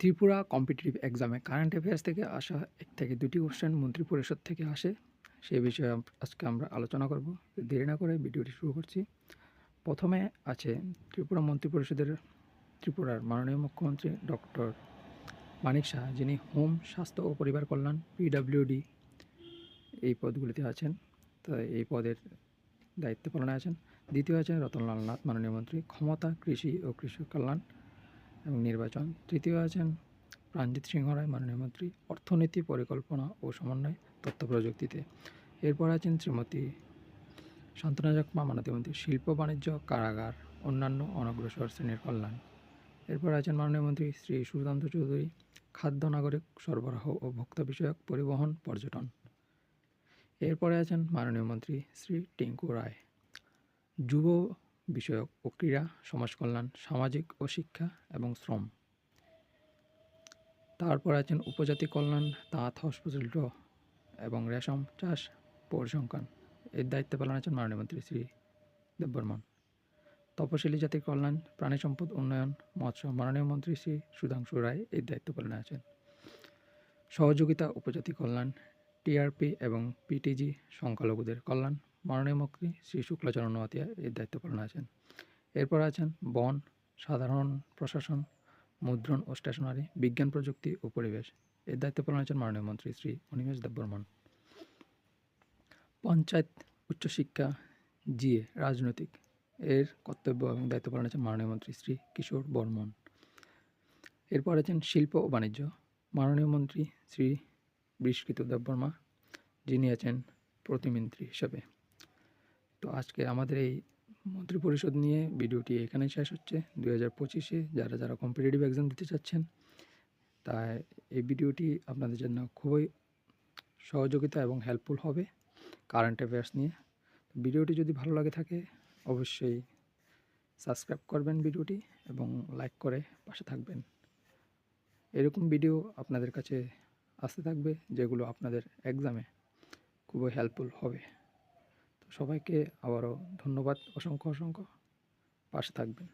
Tripura competitive এক্সামে current affairs থেকে আসা 1 থেকে 2টি কোশ্চেন মন্ত্রিপরিষদ থেকে আসে। সেই বিষয়ে আজকে আমরা আলোচনা করব। দেরি না করে ভিডিওটি শুরু করছি। প্রথমে আছে ত্রিপুরা মন্ত্রিপরিষদের ত্রিপুরার মাননীয় মুখ্যমন্ত্রী ডক্টর মানিক সাহা, যিনি হোম, স্বাস্থ্য ও পরিবার কল্যাণ পিডব্লিউডি এই পদগুলিতে আছেন। তো এই পদের দায়িত্ব পালনে আছেন। দ্বিতীয় আছেন রতনলাল নাথ, মাননীয় মন্ত্রী ক্ষমতা, কৃষি ও কৃষক কল্যাণ এবং নির্বাচন। তৃতীয় আছেন প্রাণজিৎ সিংহ রায়, মাননীয় মন্ত্রী অর্থনীতি, পরিকল্পনা ও সমন্বয়, তথ্য প্রযুক্তিতে। এরপর আছেন শ্রীমতী শান্তনা চাকমা, মাননীয় মন্ত্রী শিল্প, বাণিজ্য, কারাগার, অন্যান্য অনগ্রসর শ্রেণীর কল্যাণ। এরপর আছেন মাননীয় মন্ত্রী শ্রী সুধান্ত চৌধুরী, খাদ্য, নাগরিক সরবরাহ ও ভোক্তা বিষয়ক, পরিবহন, পর্যটন। এরপরে আছেন মাননীয় মন্ত্রী শ্রী টিঙ্কু রায়, যুব বিষয়ক ও ক্রীড়া, সমাজ কল্যাণ, সামাজিক ও শিক্ষা এবং শ্রম। তারপর আছেন উপজাতি কল্যাণ, তাঁত, হস্তশিল্প এবং রেশম চাষ, পরিসংখ্যান। এর দায়িত্ব পালন আছেন মাননীয় মন্ত্রী শ্রী দেববর্মন। তপশিলি জাতির কল্যাণ, প্রাণী সম্পদ উন্নয়ন, মৎস্য, মাননীয় মন্ত্রী শ্রী সুধাংশু রায় এর দায়িত্ব পালনে আছেন। সহযোগিতা, উপজাতি কল্যাণ, টিআরপি এবং পিটিজি, সংখ্যালঘুদের কল্যাণ, মাননীয় মন্ত্রী শ্রী শুক্লাচরণ নোয়াতিয়া এর দায়িত্ব পালনে আছেন। এরপর আছেন বন, সাধারণ প্রশাসন, মুদ্রণ ও স্টেশনারি, বিজ্ঞান, প্রযুক্তি ও পরিবেশ। এর দায়িত্ব পালন আছেন মাননীয় মন্ত্রী শ্রী অনিমেষ দেববর্মন। পঞ্চায়েত, উচ্চশিক্ষা, জিএ, রাজনৈতিক এর কর্তব্য এবং দায়িত্ব পালন আছেন মাননীয় মন্ত্রী শ্রী কিশোর বর্মন। এরপর আছেন শিল্প ও বাণিজ্য, মাননীয় মন্ত্রী শ্রী বৃষ্কিত দেববর্মা, যিনি আছেন প্রতিমন্ত্রী হিসাবে। তো আজকে আমাদের এই মন্ত্রিপরিষদ নিয়ে ভিডিওটি এখানেই শেষ হচ্ছে। 2025-এ যারা কম্পিটিটিভ এক্সাম দিতে চাচ্ছেন, তাই এই ভিডিওটি আপনাদের জন্য খুবই সহযোগিতা এবং হেল্পফুল হবে কারেন্ট অ্যাফেয়ার্স নিয়ে। ভিডিওটি যদি ভালো লাগে থাকে অবশ্যই সাবস্ক্রাইব করবেন ভিডিওটি এবং লাইক করে পাশে থাকবেন। এরকম ভিডিও আপনাদের কাছে আসতে থাকবে যেগুলো আপনাদের এক্সামে খুবই হেল্পফুল হবে। তো সবাইকে আবারও ধন্যবাদ, অসংখ্য পাশে থাকবেন।